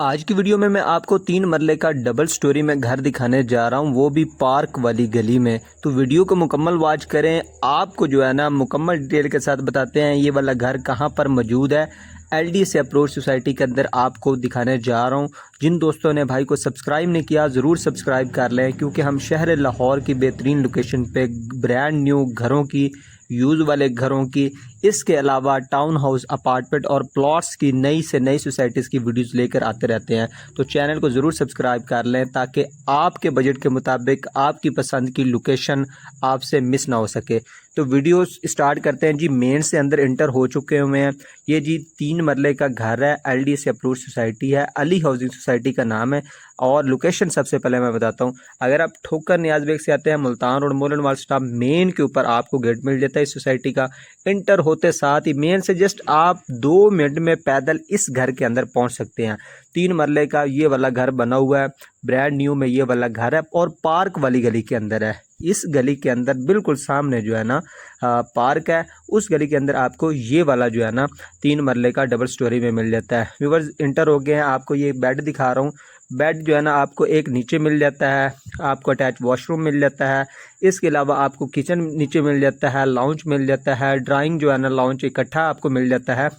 आज की वीडियो में मैं आपको 3 मरले का डबल स्टोरी में घर दिखाने जा रहा हूँ, वो भी पार्क वाली गली में। तो वीडियो को मुकम्मल वॉच करें। आपको जो है ना मुकम्मल डिटेल के साथ बताते हैं ये वाला घर कहाँ पर मौजूद है। एलडी से अप्रोच सोसाइटी के अंदर आपको दिखाने जा रहा हूँ। जिन दोस्तों ने भाई को सब्सक्राइब नहीं किया ज़रूर सब्सक्राइब कर लें, क्योंकि हम शहर लाहौर की बेहतरीन लोकेशन पे ब्रांड न्यू घरों की, यूज़ वाले घरों की, इसके अलावा टाउन हाउस, अपार्टमेंट और प्लॉट्स की नई से नई सोसाइटीज़ की वीडियोस लेकर आते रहते हैं। तो चैनल को ज़रूर सब्सक्राइब कर लें ताकि आपके बजट के मुताबिक आपकी पसंद की लोकेशन आपसे मिस ना हो सके। तो वीडियो स्टार्ट करते हैं जी। मेन से अंदर इंटर हो चुके हुए हैं। ये जी 3 मरले का घर है, एलडी से अप्रूव सोसाइटी है, अली हाउसिंग सोसाइटी का नाम है। और लोकेशन सबसे पहले मैं बताता हूँ। अगर आप ठोकर नियाज बेग से आते हैं, मुल्तान रोड मोलन वाल स्टॉप मेन के ऊपर आपको गेट मिल जाता है इस सोसाइटी का। इंटर होते साथ ही मेन से जस्ट आप 2 मिनट में पैदल इस घर के अंदर पहुंच सकते हैं। 3 मरले का ये वाला घर बना हुआ है, ब्रांड न्यू में ये वाला घर है और पार्क वाली गली के अंदर है। इस गली के अंदर बिल्कुल सामने जो है ना पार्क है। उस गली के अंदर आपको ये वाला जो है ना 3 मरले का डबल स्टोरी में मिल जाता है। व्यूअर्स इंटर हो गए हैं, आपको ये बेड दिखा रहा हूँ। बेड जो है ना आपको एक नीचे मिल जाता है, आपको अटैच वॉशरूम मिल जाता है। इसके अलावा आपको किचन नीचे मिल जाता है, लाउंज मिल जाता है, ड्राइंग जो है ना लाउंज इकट्ठा आपको मिल जाता है।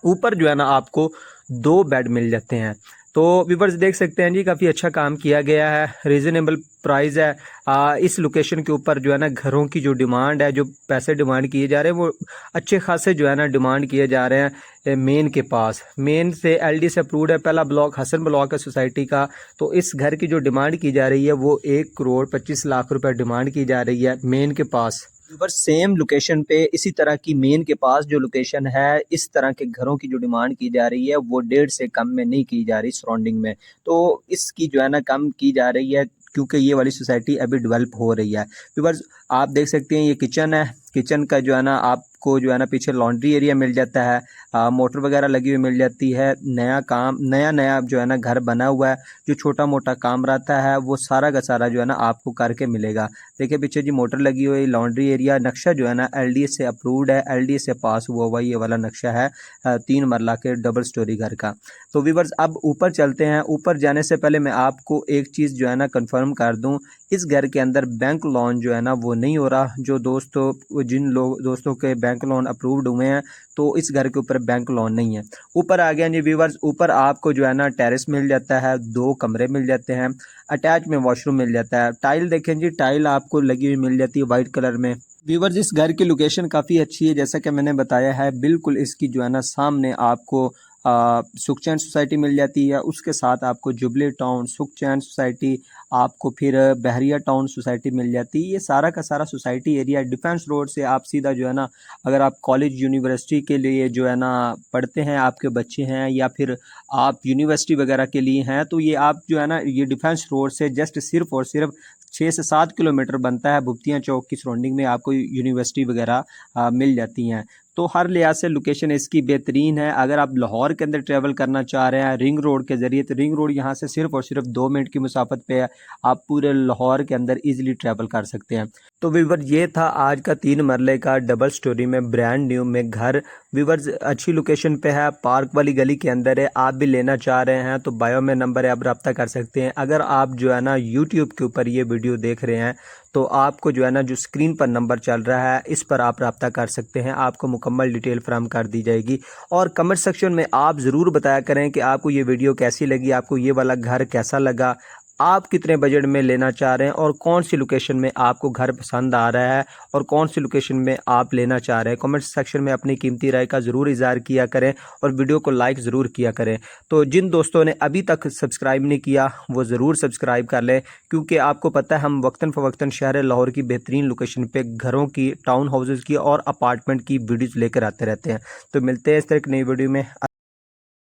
ऊपर जो है ना आपको 2 बेड मिल जाते हैं। तो व्यूअर्स देख सकते हैं जी, काफ़ी अच्छा काम किया गया है, रीज़नेबल प्राइस है। इस लोकेशन के ऊपर जो है ना घरों की जो डिमांड है, जो पैसे डिमांड किए जा रहे हैं वो अच्छे खासे जो है ना डिमांड किए जा रहे हैं। मेन के पास, मेन से एलडी से अप्रूव्ड है, पहला ब्लॉक हसन ब्लॉक है सोसाइटी का। तो इस घर की जो डिमांड की जा रही है वो 1 करोड़ 25 लाख रुपए डिमांड की जा रही है मेन के पास। पर सेम लोकेशन पे इसी तरह की मेन के पास जो लोकेशन है, इस तरह के घरों की जो डिमांड की जा रही है वो 1.5 से कम में नहीं की जा रही सराउंडिंग में। तो इसकी जो है ना कम की जा रही है, क्योंकि ये वाली सोसाइटी अभी डेवलप हो रही है। व्यूअर्स आप देख सकते हैं ये किचन है। किचन का जो है ना आपको जो है ना पीछे लॉन्ड्री एरिया मिल जाता है, मोटर वगैरह लगी हुई मिल जाती है। नया नया जो है ना घर बना हुआ है। जो छोटा मोटा काम रहता है वो सारा का सारा जो है ना आपको करके मिलेगा। देखिए पीछे जी मोटर लगी हुई, लॉन्ड्री एरिया, नक्शा जो है ना एलडीए से अप्रूव्ड है, एलडीए से पास हुआ हुआ ये वाला नक्शा है 3 मरला के डबल स्टोरी घर का। तो व्यूअर्स अब ऊपर चलते हैं। ऊपर जाने से पहले मैं आपको एक चीज़ जो है ना कंफर्म कर दूं, इस घर के अंदर बैंक लोन जो है ना वो नहीं हो रहा। जो जिन लोग दोस्तों के बैंक लोन अप्रूव्ड हुए हैं तो इस घर के ऊपर बैंक लोन नहीं है। ऊपर आ गया जी व्यूअर्स, ऊपर आपको जो है ना टेरेस मिल जाता है, 2 कमरे मिल जाते हैं, अटैच में वॉशरूम मिल जाता है। टाइल देखें जी, टाइल आपको लगी हुई मिल जाती है वाइट कलर में। व्यूअर्स इस घर की लोकेशन काफ़ी अच्छी है, जैसा कि मैंने बताया है। बिल्कुल इसकी जो है ना सामने आपको सुखचैन सोसाइटी मिल जाती है, उसके साथ आपको जुबली टाउन, सुखचैन सोसाइटी, आपको फिर बहरिया टाउन सोसाइटी मिल जाती है। ये सारा का सारा सोसाइटी एरिया डिफेंस रोड से आप सीधा जो है ना, अगर आप कॉलेज यूनिवर्सिटी के लिए जो है ना पढ़ते हैं, आपके बच्चे हैं, या फिर आप यूनिवर्सिटी वगैरह के लिए हैं, तो ये आप जो है ना ये डिफेंस रोड से जस्ट सिर्फ और सिर्फ 6 से 7 किलोमीटर बनता है। भुप्तियाँ चौक की सराउंडिंग में आपको यूनिवर्सिटी वगैरह मिल जाती हैं। तो हर लिहाज से लोकेशन इसकी बेहतरीन है। अगर आप लाहौर के अंदर ट्रैवल करना चाह रहे हैं रिंग रोड के ज़रिए, तो रिंग रोड यहाँ से सिर्फ और सिर्फ 2 मिनट की मुसाफत पे है। आप पूरे लाहौर के अंदर इजीली ट्रैवल कर सकते हैं। तो व्यूवर ये था आज का 3 मरले का डबल स्टोरी में ब्रांड न्यू में घर। व्यूवर्स अच्छी लोकेशन पे है, पार्क वाली गली के अंदर है। आप भी लेना चाह रहे हैं तो बायो में नंबर है, आप रब्ता कर सकते हैं। अगर आप जो है ना यूट्यूब के ऊपर ये वीडियो देख रहे हैं तो आपको जो है ना जो स्क्रीन पर नंबर चल रहा है इस पर आप रब्ता कर सकते हैं, आपको मुकम्मल डिटेल फराहम कर दी जाएगी। और कमेंट सेक्शन में आप ज़रूर बताया करें कि आपको ये वीडियो कैसी लगी, आपको ये वाला घर कैसा लगा, आप कितने बजट में लेना चाह रहे हैं और कौन सी लोकेशन में आपको घर पसंद आ रहा है और कौन सी लोकेशन में आप लेना चाह रहे हैं। कमेंट सेक्शन में अपनी कीमती राय का ज़रूर इज़हार किया करें और वीडियो को लाइक ज़रूर किया करें। तो जिन दोस्तों ने अभी तक सब्सक्राइब नहीं किया वो ज़रूर सब्सक्राइब कर लें, क्योंकि आपको पता है हम वक्तन फ़वक्तन शहर लाहौर की बेहतरीन लोकेशन पर घरों की, टाउन हाउसेज़ की और अपार्टमेंट की वीडियोज़ लेकर आते रहते हैं। तो मिलते हैं इस तरह की नई वीडियो में।